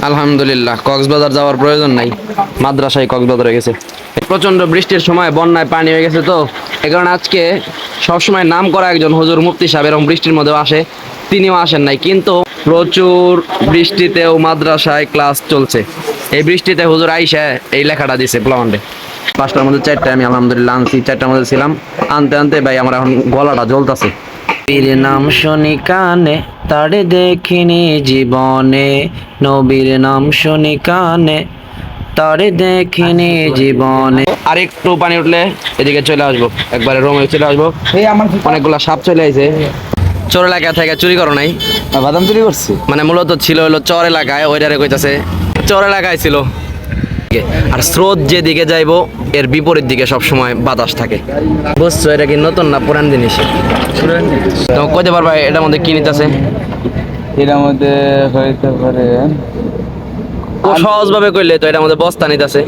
আলহামদুলিল্লাহ, কক্সবাজার যাওয়ার প্রয়োজন নাই, মাদ্রাসায় কক্সবাজারে গেছে। প্রচন্ড বৃষ্টির সময় বন্যায় পানি হয়ে গেছে, তো এ কারণে আজকে সবসময় নাম করা একজন হুজুর মুফতি সাহেব এরকম বৃষ্টির মধ্যেও আসে, তিনিও আসেন নাই। কিন্তু প্রচুর বৃষ্টিতেও মাদ্রাসায় ক্লাস চলছে। এই বৃষ্টিতে হুজুর আইসা এই লেখাটা দিছে প্লান্ডে। 5টার মধ্যে 4টায় আমি আলহামদুলিল্লাহ আনছি, 4টার মধ্যে ছিলাম। আনতে আনতে ভাই আমার এখন গলাটা জ্বলতাছে। নবীর নাম শুনি কানে, তারে দেখিনি জীবনে। নবীর নাম শুনি কানে, তারে দেখিনি জীবনে। আর একটু পানি উঠলে এদিকে চলে আসবো, একবারে রোমে চলে আসবো। অনেকগুলা সাপ চলে আইছে। চোর এলাকা থেকে চুরি করো নাই? বাদাম চুরি করছি। মানে মূলত ছিল হলো চর এলাকায়, ওইটারে কইতাছে চর এলাকায় ছিল। আর স্রোত যেদিকে যাইবো এর বিপরীত দিকে সবসময় বাতাস থাকে। বুঝছো, এটা কি নতুন না পুরান জিনিস? তো কইতে পারবা এটার মধ্যে কি নিতেছে? এটার মধ্যে হইতে পারে সহজ ভাবে কইলে তো এটার মধ্যে বস্তা নিতেছে।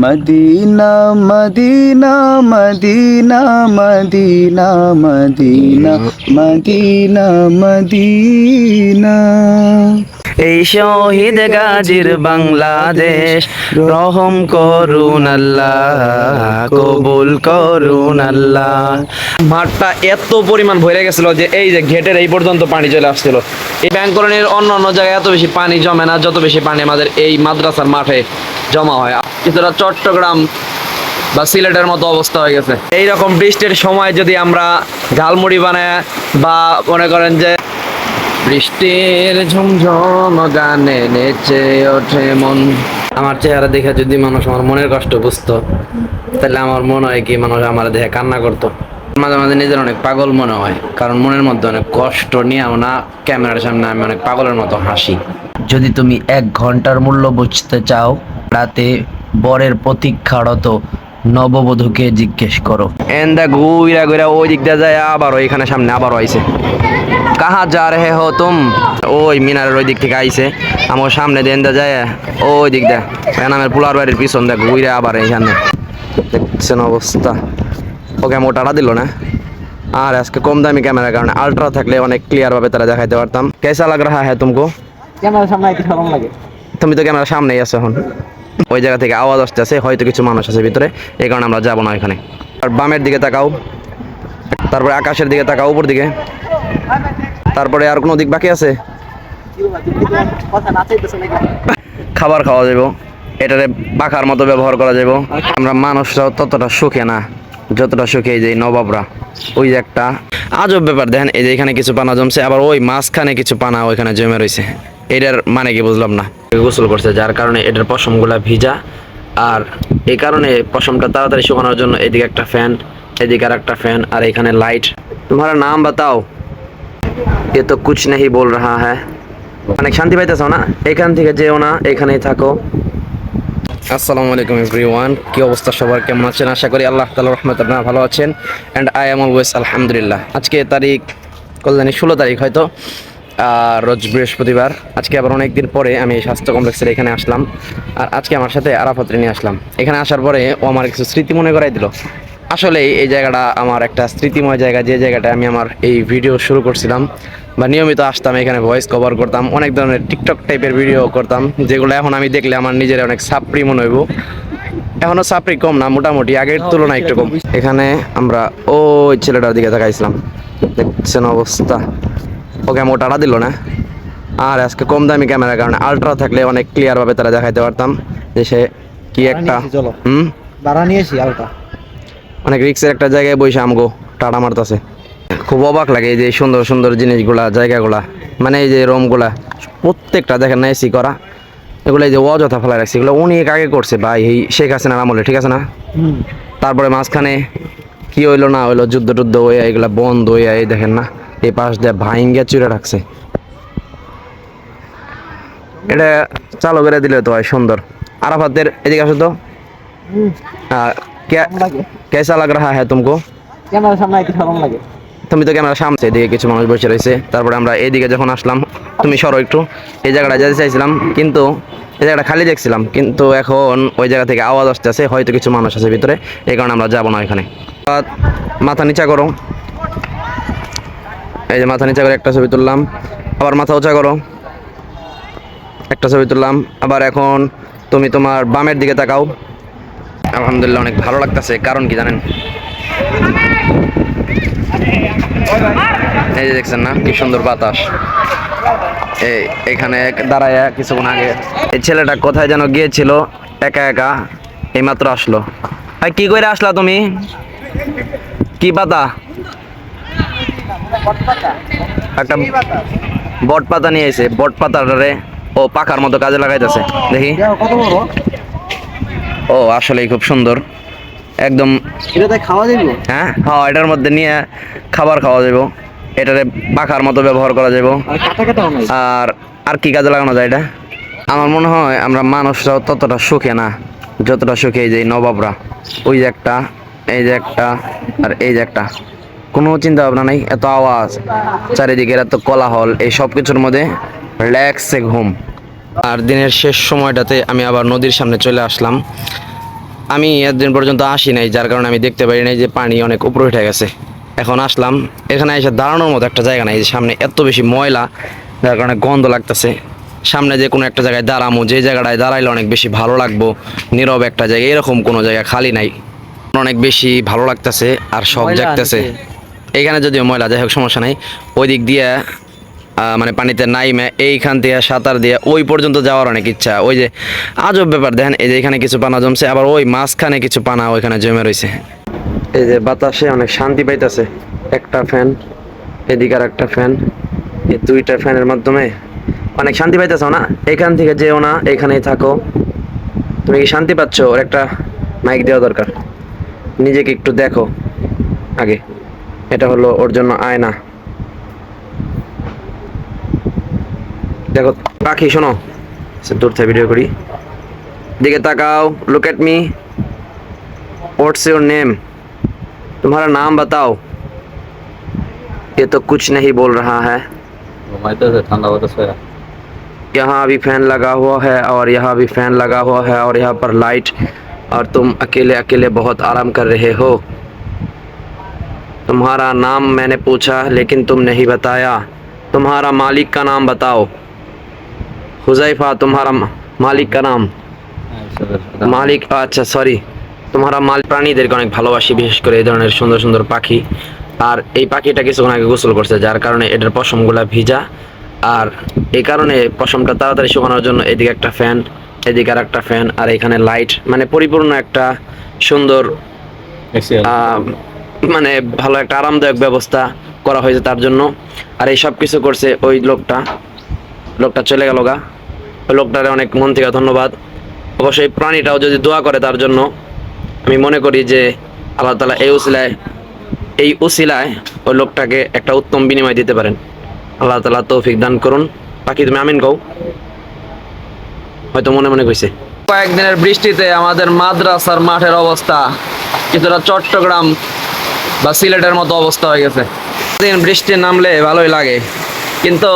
Medina Medina Medina Medina Medina Medina Medina. এই শহীদ গাজীর বাংলাদেশ, রহম করুন আল্লাহ, কবুল করুন আল্লাহ। মাঠটা এত পরিমাণ ভরে গেছিল যে এই যে ঘেটের এই পর্যন্ত পানি চলে আসছিল। এই ব্যাংক কলোনির অন্য অন্য জায়গায় এত বেশি পানি জমে না, যত বেশি পানি আমাদের এই মাদ্রাসার মাঠে জমা হয়। কিছুটা চট্টগ্রাম বা সিলেটের মতো অবস্থা হয়ে গেছে। এইরকম বৃষ্টির সময় যদি আমরা ঝালমুড়ি বানায় বা মনে করেন যে বৃষ্টির ঝুমঝুম গানে নেচে ওঠে মন। আমার চেহারা দেখে যদি মানুষ আমার মনের কষ্ট বুঝতো, তাহলে আমার মনে হয় কি মানুষ আমার দেখে কান্না করতো। মাঝে মাঝে নিজের অনেক পাগল মনে হয়, কারণ মনের মধ্যে অনেক কষ্ট নিয়েও না ক্যামেরার সামনে আমি অনেক পাগলের মতো হাসি। যদি তুমি 1 ঘন্টার মূল্য বুঝতে চাও, রাতে বরের প্রতীক্ষারত নববধূকে জিজ্ঞেস করো। এন্দা ঘুরা ঘুরা ওই দিক দিয়ে যায়, আবার ওইখানে সামনে আবারও আইছে। কাহা যা রে হো তুম? ওই মিনারের ওই দিক থেকে আইছে, আমার সামনে দেন দা যায় ওই দিক দা নামের পোলার বাড়ির পিছন দেখ ঘুরে আবার এইখানে। দেখছেন অবস্থা। ওকে মোটাটা দিল না। আর আজকে কম দামি ক্যামেরার কারণে আল্ট্রা থাকলে অনেক ক্লিয়ার ভাবে তারা দেখাইতে পারতাম। কেসা লাগ রাহা হ্যাঁ তুমকো? ক্যামেরার সামনে আইতে কেমন লাগে? তুমি তো ক্যামেরার সামনেই আছো এখন। ওই জায়গা থেকে আওয়াজ আসতেছে, হয়তো কিছু মানুষ আছে ভিতরে, এই কারণে আমরা যাবো না এখানে। আর বামের দিকে তাকাও, তারপরে আকাশের দিকে তাকাও, উপর দিকে। তারপরে আর কোনো দিক বাকি আছে? খাবার খাওয়া যাব, এটারে পাখার মতো ব্যবহার করা যাব। আমরা মানুষরাও ততটা সুখে না যতটা সুখে এই যে নবাবরা। ওই যে একটা আজব ব্যাপার দেখেন, এই যে এখানে কিছু পানা জমছে, আবার ওই মাঝখানে কিছু পানা ওইখানে জমে রয়েছে। এটার মানে কি বুঝলাম না। গোসল করছে যার কারণে এটার পশমগুলা ভিজা, আর এই কারণে পশমটা তাড়াতাড়ি শুকানোর জন্য এদিকে একটা ফ্যান, এদিকে আর একটা ফ্যান, আর এখানে লাইট। তোমার নাম বাতাও। এ তো কুছ নেই বল রাহা হ্যাঁ। অনেক শান্তি পাইতেছো না? এখান থেকে যেও না, এখানেই থাকো। আসসালামু আলাইকুম এভরিওয়ান, কি অবস্থা সবার, কেমন আছেন? আশা করি আল্লাহ তাআলার রহমতে আপনারা ভালো আছেন। অ্যান্ড আই এম অলওয়েজ আলহামদুলিল্লাহ। আজকে তারিখ কল্যাণী 16 তারিখ হয়তো, আর রোজ বৃহস্পতিবার। আজকে আবার অনেকদিন পরে আমি স্বাস্থ্য কমপ্লেক্সের এখানে আসলাম। আর আজকে আমার সাথে আরাফাতরে নিয়ে আসলাম। এখানে আসার পরে ও আমার কিছু স্মৃতি মনে করাই দিল। আসলে এই জায়গাটা আমার একটা স্মৃতিময় জায়গা, যে জায়গাটা আমি আমার এই ভিডিও শুরু করছিলাম বা নিয়মিত আসতাম, এখানে ভয়েস কভার করতাম, অনেক ধরনের টিকটক টাইপের ভিডিও করতাম, যেগুলো এখন আমি দেখলে আমার নিজের অনেক সাপড়ি মনে হইব। এখনো সাপড়ি কম না, মোটামুটি আগের তুলনায় একটু কম। এখানে আমরা ওই ছেলেটার দিকে তাকাইছিলাম, দেখছেন অবস্থা। ওকে মোটাটা দিল না। আর আজকে কম দামি ক্যামেরার কারণে আল্ট্রা থাকলে অনেক ক্লিয়ার ভাবে তারা দেখাইতে পারতাম যে সে কি একটা ভাড়া নিয়েছি আলটা। অনেক রিক্সের একটা জায়গায় বসে আমগো টাটা মারতাছে। খুব অবাক লাগে এই যে সুন্দর সুন্দর জিনিসগুলা, জায়গাগুলা, মানে এই যে রুমগুলা প্রত্যেকটা দেখেন না এসি করা, এগুলো এই যে অযথা ফেলা রাখছে, এগুলো অনেক আগে করছে ভাই, এই শেখ হাসিনার আমলে, ঠিক আছে না? তারপরে মাঝখানে কি হইলো না হইলো, যুদ্ধ টুদ্ধ হইয়া এগুলা বন্ধ হইয়া এই দেখেন না এই পাশ দিয়ে ভাইঙ্গা চুরে রাখছে। এটা চালু করে দিলে তো হয় সুন্দর। আরাফাতের এদিকে আসো তো। কেসা লাগ রাহা হ্যাঁ তুমকো? ক্যামেরার সামনে আইতে কেমন লাগে? তুমি তো ক্যামেরা সামনে, এদিকে কিছু মানুষ বসে রয়েছে। তারপরে আমরা এইদিকে যখন আসলাম, তুমি সরো একটু। এই জায়গাটা যেতে চাইছিলাম, কিন্তু এই জায়গাটা খালি দেখছিলাম, কিন্তু এখন ওই জায়গা থেকে আওয়াজ আসতেছে, হয়তো কিছু মানুষ আছে ভিতরে, এই কারণে আমরা যাবো না এখানে। মাথা নিচা করো, এই যে মাথা নিচা করে একটা ছবি তুললাম। আবার মাথা উঁচা করো, একটা ছবি তুললাম। আবার এখন তুমি তোমার বামের দিকে তাকাও। আলহামদুলিল্লাহ অনেক ভালো লাগতেছে, কারণ কি জানেন? এই যে দেখছেন না কি সুন্দর বাতাস। এখানে দাঁড়ায় কিছুক্ষণ আগে এই ছেলেটা কোথায় যেন গিয়েছিল একা একা, এইমাত্র আসলো। ভাই কি করে আসলা তুমি? কি পাতা? একটা বট পাতা নিয়ে এসে বট পাতাটারে ও পাখার মতো কাজে লাগাইতেছে। দেখি। কত বড়? ও আসলেই খুব সুন্দর একদম। এটাতে খাওয়া যাবে? হ্যাঁ হ্যাঁ, এটার মধ্যে নিয়ে খাবার খাওয়া যাবো, এটারে পাখার মতো ব্যবহার করা যাবো। আর কাটা কাটা নাই? আর আর কি কাজে লাগানো যায় এটা? আমার মনে হয় আমরা মানুষরাও ততটা সুখে না যতটা সুখে এই যে নবাবরা। ওই যে একটা, এই যে একটা, আর এই যে একটা। কোনো চিন্তা ভাবনা নেই, এত আওয়াজ চারিদিকের, এত কোলাহল, এই সব কিছুর মধ্যে রিল্যাক্সে ঘুম। আর দিনের শেষ সময়টাতে আমি আবার নদীর সামনে চলে আসলাম। আমি একদিন পর্যন্ত আসি নাই, যার কারণে আমি দেখতে পারি নাই যে পানি অনেক উপরে উঠে গেছে। এখন আসলাম, এখানে এসে দাঁড়ানোর মতো একটা জায়গা নাই, যে সামনে এত বেশি ময়লা, যার কারণে গন্ধ লাগতেছে। সামনে যে কোনো একটা জায়গায় দাঁড়ামো, যে জায়গাটায় দাঁড়াইলে অনেক বেশি ভালো লাগবো, নীরব একটা জায়গা, এরকম কোনো জায়গা খালি নাই। অনেক বেশি ভালো লাগতেছে আর শখ ময়লা জাগতেছে। আছে। এইখানে যদিও ময়লা, যাই হোক সমস্যা নাই। ওই দিক দিয়ে মানে পানিতে নাইমে এইখান থেকে সাঁতার দিয়ে ওই পর্যন্ত যাওয়ার অনেক ইচ্ছা। ওই যে আজব ব্যাপার দেখেন, এই যে এখানে কিছু পানা জমছে, আবার ওই মাঝখানে কিছু পানা ওইখানে জমে রয়েছে। এই যে বাতাসে অনেক শান্তি পাইতেছে। একটা ফ্যান, এদিকে আর একটা ফ্যান, এই দুইটা ফ্যানের মাধ্যমে অনেক শান্তি পাইতেছো না? এখান থেকে যেও না, এখানেই থাকো। তুমি কি শান্তি পাচ্ছ? ওর একটা মাইক দেওয়া দরকার। নিজেকে একটু দেখো আগে। এটা হলো ওর জন্য আয়না। দেখো পাখি, শোনো, দূর থেকে ভিডিও করি, দিকে তাকাও, look at me. What's your name? तुम्हारा नाम बताओ। ये तो कुछ नहीं बोल रहा है। यहाँ भी फैन लगा हुआ है और यहाँ भी फैन लगा हुआ है और यहाँ पर लाइट, और तुम अकेले अकेले बहुत आराम कर रहे हो। तुम्हारा नाम मैंने पूछा लेकिन तुम नहीं बताया। तुम्हारा मालिक का नाम बताओ। हुजैफा, तुम्हारा मालिक का नाम? মালিক, আচ্ছা সরি। তোমার প্রাণীদেরকে অনেক ভালোবাসি, বিশেষ করে এই ধরনের সুন্দর সুন্দর পাখি। আর এই পাখিটা কিছুক্ষণ আগে গোসল করছে, যার কারণে এটার পশমগুলা ভিজা। আর এই কারণে পশমটা তাড়াতাড়ি শুকানোর জন্য এদিকে একটা ফ্যান, এদিকে আর একটা ফ্যান, আর এখানে লাইট, মানে পরিপূর্ণ একটা সুন্দর মানে ভালো একটা আরামদায়ক ব্যবস্থা করা হয়েছে তার জন্য। আর এই সব কিছু করছে ওই লোকটা চলে গেল গা। ওই লোকটারে অনেক মন থেকে ধন্যবাদ। অবশ্যই প্রাণীটাও যদি দোয়া করে তার জন্য, আমি মনে করি যে আল্লাহ তাআলা এই উসিলায় ওই লোকটাকে একটা উত্তম বিনিময় দিতে পারেন। আল্লাহ তাআলা তৌফিক দান করুন। বাকি তুমি আমিন কও। হয়তো মনে মনে কইছে। কয়েকদিনের বৃষ্টিতে আমাদের মাদ্রাসার মাঠের অবস্থা কিছুটা চট্টগ্রাম বা সিলেটের মতো অবস্থা হয়ে গেছে। দিন বৃষ্টি নামলে ভালোই লাগে, কিন্তু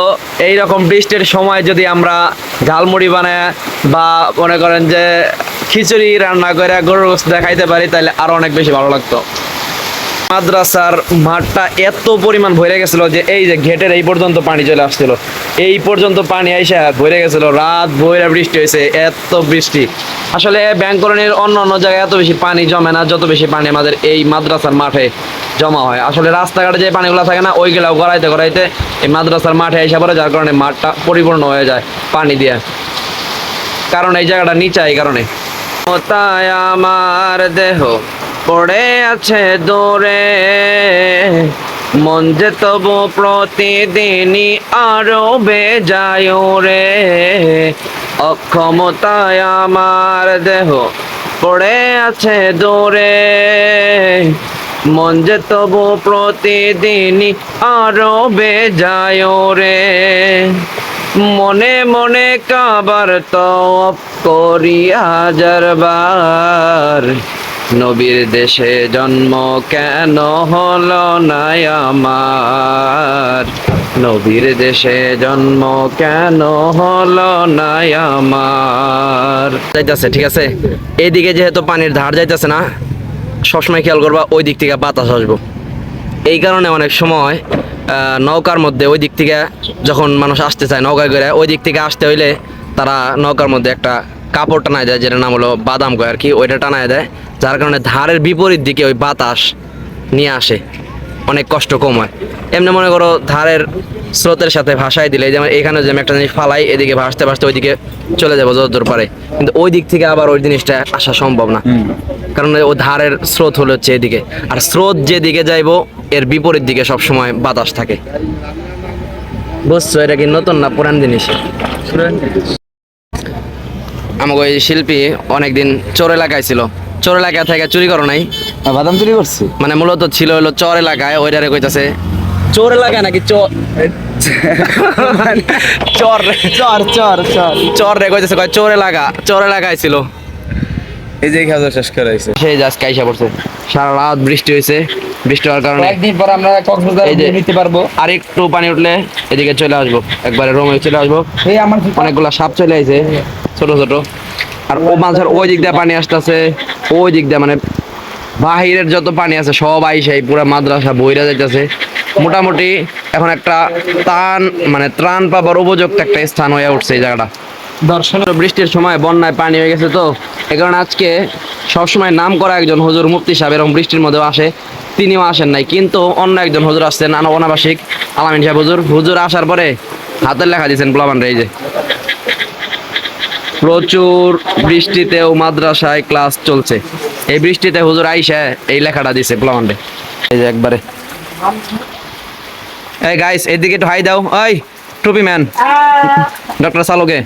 এই রকম বৃষ্টির সময় যদি আমরা ঝালমুড়ি বানায় বা মনে করেন যে খিচুড়ি রান্না করে গরুর গোশত দেখাইতে পারি, তাহলে আরো অনেক বেশি ভালো লাগতো। মাদ্রাসার মাঠটা এত পরিমাণ ভরে গেছিল যে এই যে গেটের এই পর্যন্ত পানি চলে আসছিল, এই পর্যন্ত পানি আইসা ভরে গেছিল। রাত ভরে বৃষ্টি হয়েছে, এত বৃষ্টি। আসলে ব্যাংক কলোনির অন্য অন্য জায়গায় এত বেশি পানি জমে না, যত বেশি পানি আমাদের এই মাদ্রাসার মাঠে জমা হয়। আসলে রাস্তাঘাটে যে পানিগুলো থাকে না, ওইগুলাও গড়াইতে গড়াইতে এই মাদ্রাসার মাঠে এসে পড়ে, যার কারণে মাঠটা পরিপূর্ণ হয়ে যায় পানি দিয়ে। কারণ এই জায়গাটা নিচা, এই কারণে। তাই আমার দেহ পড়ে আছে দূরে, মন যে তবু প্রতিদিনই আরো বেজায় রে। অক্ষমতায় আমার দেহ পড়ে আছে দূরে, মন যে তবু প্রতিদিনই আরো বেজায় রে। মনে মনে কাবার তওয়াফ করি হাজারবার, নবীর দেশে জন্ম কেন হলো না আমার, নবীর দেশে জন্ম কেন হলো না আমার। যাইতেছে, ঠিক আছে। এইদিকে যেহেতু পানির ধার যাইতেছে না, সবসময় খেয়াল করবা ওই দিক থেকে বাতাস আসবো। এই কারণে অনেক সময় নৌকার মধ্যে ওই দিক থেকে যখন মানুষ আসতে চায় নৌকায় করে, ওই দিক থেকে আসতে হইলে তারা নৌকার মধ্যে একটা কাপড় টানায় দেয়, যেটার নাম হলো বাদাম কয় আর কি, ওইটা টানায় দেয়, যার কারণে ধারের বিপরীত দিকে ওই বাতাস নিয়ে আসে, অনেক কষ্ট কম হয়। এমনি মনে করো ধারের স্রোতের সাথে ভাসায় দিলে, যেমন এখানে যে আমি একটা জিনিস ফালাই, এদিকে ভাসতে ভাসতে ওইদিকে চলে যাবো যতদূর পারে, কিন্তু ওই দিক থেকে আবার ওই জিনিসটা আসা সম্ভব না, কারণ ও ধারের স্রোত হলো হচ্ছে এদিকে, আর স্রোত যেদিকে যাইবো এর বিপরীত দিকে সবসময় বাতাস থাকে। বুঝছো, এটা কি নতুন না পুরান জিনিস? আমাকে ওই শিল্পী অনেকদিন চোর এলাকায় ছিল, চোর এলাকা থেকে চুরি করো নাই, বাদাম চুরি করছি। মানে মূলত ছিল হলো চর এলাকায়, ওইটারে কইতাছে চোর এলাকায় নাকি চর চর চর চর চর চর রে কইতাছে, কয় চোর এলাকায় ছিল। এই যে খাওয়া শেষ করে আইছে। সেই জাস্ট কাইসা পড়ছে, সারা রাত বৃষ্টি হয়েছে, বৃষ্টি হওয়ার কারণে একদিন পর আমরা কক্সবাজার এই যে নিতে পারবো। আর একটু পানি উঠলে এদিকে চলে আসবো, একবারে রোমে চলে আসবো। এই আমার অনেকগুলা সাপ চলে আইছে ছোট ছোট, আর ও মাঝের ওই দিক দিয়ে পানি আসতেছে, ওই দিক দিয়ে মানে বাহিরের যত পানি আছে সব আইসাই পুরো মাদ্রাসা বইরা যাইতেছে। মোটামুটি এখন একটা ত্রাণ পাবার উপযুক্ত একটা স্থান হয়ে উঠছে এই জায়গাটা। দর্শন বৃষ্টির সময় বন্যায় পানি হয়ে গেছে, তো এই কারণে আজকে সবসময় নাম করা একজন হুজুর মুফতি সাহেব এরকম বৃষ্টির মধ্যেও আসে, তিনিও আসেন নাই, কিন্তু অন্য একজন হুজুর আসছেন অনাবাসিক আলামিন সাহেব হুজুর আসার পরে হাতের লেখা দিয়েছেন প্লাবানরা। এই যে প্রচুর বৃষ্টিতেও মাদ্রাসায় ক্লাস চলছে, এই বৃষ্টিতে হুজুর আইসা এই লেখাটা দিছে প্লাবানরে। এই যে একবারে, এই গাইস এদিকে একটু হাই দাও, ওই টুপি ম্যান ডক্টর সালোকে।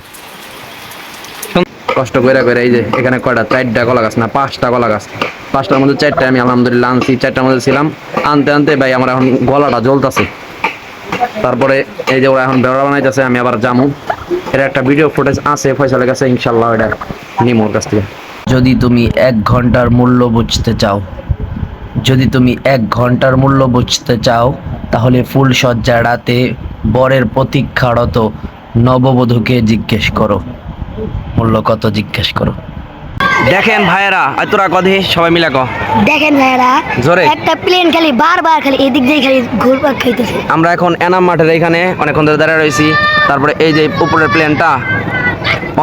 কষ্ট করে করে এই যে এখানে কয়টা, 4টা কলা গাছ না 5টা কলা গাছ, 5টার মধ্যে 4টা আমি আলহামদুলিল্লাহ আনছি, 4টার মধ্যে ছিলাম। আনতে আনতে ভাই আমার এখন গলাটা জ্বলতাছে। তারপরে এই যে ওরা এখন বেড়া বানাইতেছে, আমি আবার জামু। এর একটা ভিডিও ফুটেজ আছে ফয়সালের কাছে, ইনশাল্লাহ এটা নিমো ওর কাছ থেকে। যদি তুমি 1 ঘন্টার মূল্য বুঝতে চাও, যদি তুমি 1 ঘন্টার মূল্য বুঝতে চাও, তাহলে ফুল সজ্জা রাতে বরের প্রতীক্ষারত নববধূকে জিজ্ঞেস করো, মূল্য কত জিজ্ঞেস করো। দেখেন ভাইয়েরা, আর তোরা কদি সবাই মিলে ক দেখেন ভাইরা, জোরে। একটা প্লেন খালি বারবার খালি এদিক দিয়ে খালি ঘুরপাক খাইতেছে। আমরা এখন এনাম মাঠের এখানে অনেকক্ষণ ধরে দাঁড়িয়ে রয়েছি। তারপরে এই যে উপরের প্লেনটা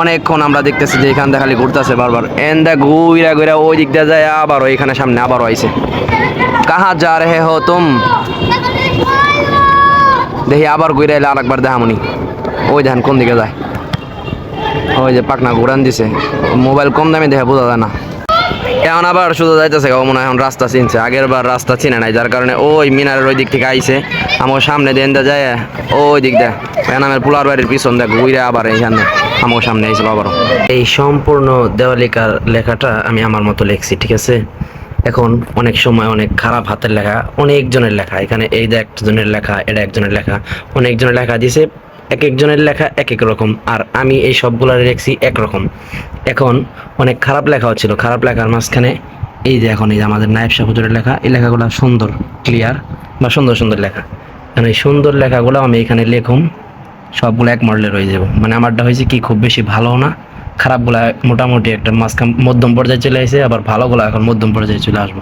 অনেকক্ষণ আমরা দেখতেছি যে এখান দিয়ে খালি ঘুরতেছে বারবার, এন্দা ঘুরা ঘুরা ওই দিক দিয়ে যায়, আবার ওইখানে সামনে আবারও আইছে। কাহা যা রে হো তুম, দেখি আবার ঘুরে এলে আরেকবার দেখামনি। ওই দেখেন কোন দিকে যায়, ওই যে পাকনা ঘুরান দিছে, মোবাইল কম দামে দেখে বোঝা যায় না। এখন আবার শুধু যাইতেছে মনে হয় এখন রাস্তা চিনছে, আগের বার রাস্তা চিনে নাই, যার কারণে ওই মিনারের ওই দিক থেকে আইছে, আমার সামনে দেন যায় ওই দিক দেয় এনামের পোলার বাড়ির পিছন দেখ ঘুরে আবার এইখানে আমার সামনে আইছিল আবারও। এই সম্পূর্ণ দেওয়ালিকার লেখাটা আমি আমার মতো লিখছি, ঠিক আছে। এখন অনেক সময় অনেক খারাপ হাতের লেখা, অনেকজনের লেখা, এখানে এই যে একজনের লেখা, এটা একজনের লেখা, অনেকজনের লেখা দিছে, এক একজনের লেখা এক এক রকম, আর আমি এই সবগুলো লিখছি একরকম। এখন অনেক খারাপ লেখাও ছিল, খারাপ লেখার মাঝখানে এই যে এখন এই যে আমাদের নায়েব শাহ হুজুরের লেখা, এই লেখাগুলো সুন্দর ক্লিয়ার বা সুন্দর সুন্দর লেখা, কারণ এই সুন্দর লেখাগুলো আমি এখানে লেখুম, সবগুলো এক মডেলে রয়ে যাব। মানে আমারটা হয়েছে কি খুব বেশি ভালো না, খারাপগুলা মোটামুটি একটা মাঝখান মধ্যম পর্যায়ে চলে আসে, আবার ভালোগুলো এখন মধ্যম পর্যায়ে চলে আসবো।